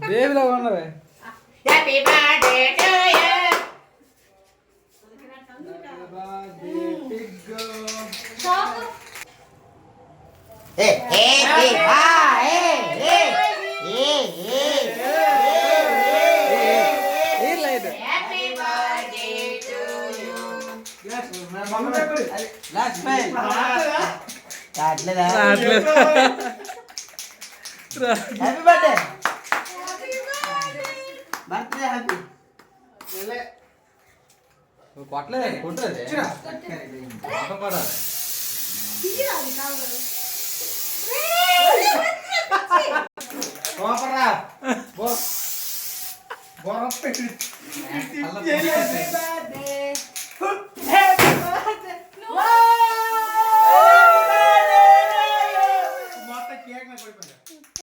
బేబీలో ఉన్నవే. Happy birthday to you. ఏ ఏ ఏ happy birthday to you. Last smile. రాట్లేదా? Happy birthday. Birthday happy. కొట్టలే కొట్టదే కొట్టపడాలి. కోపరా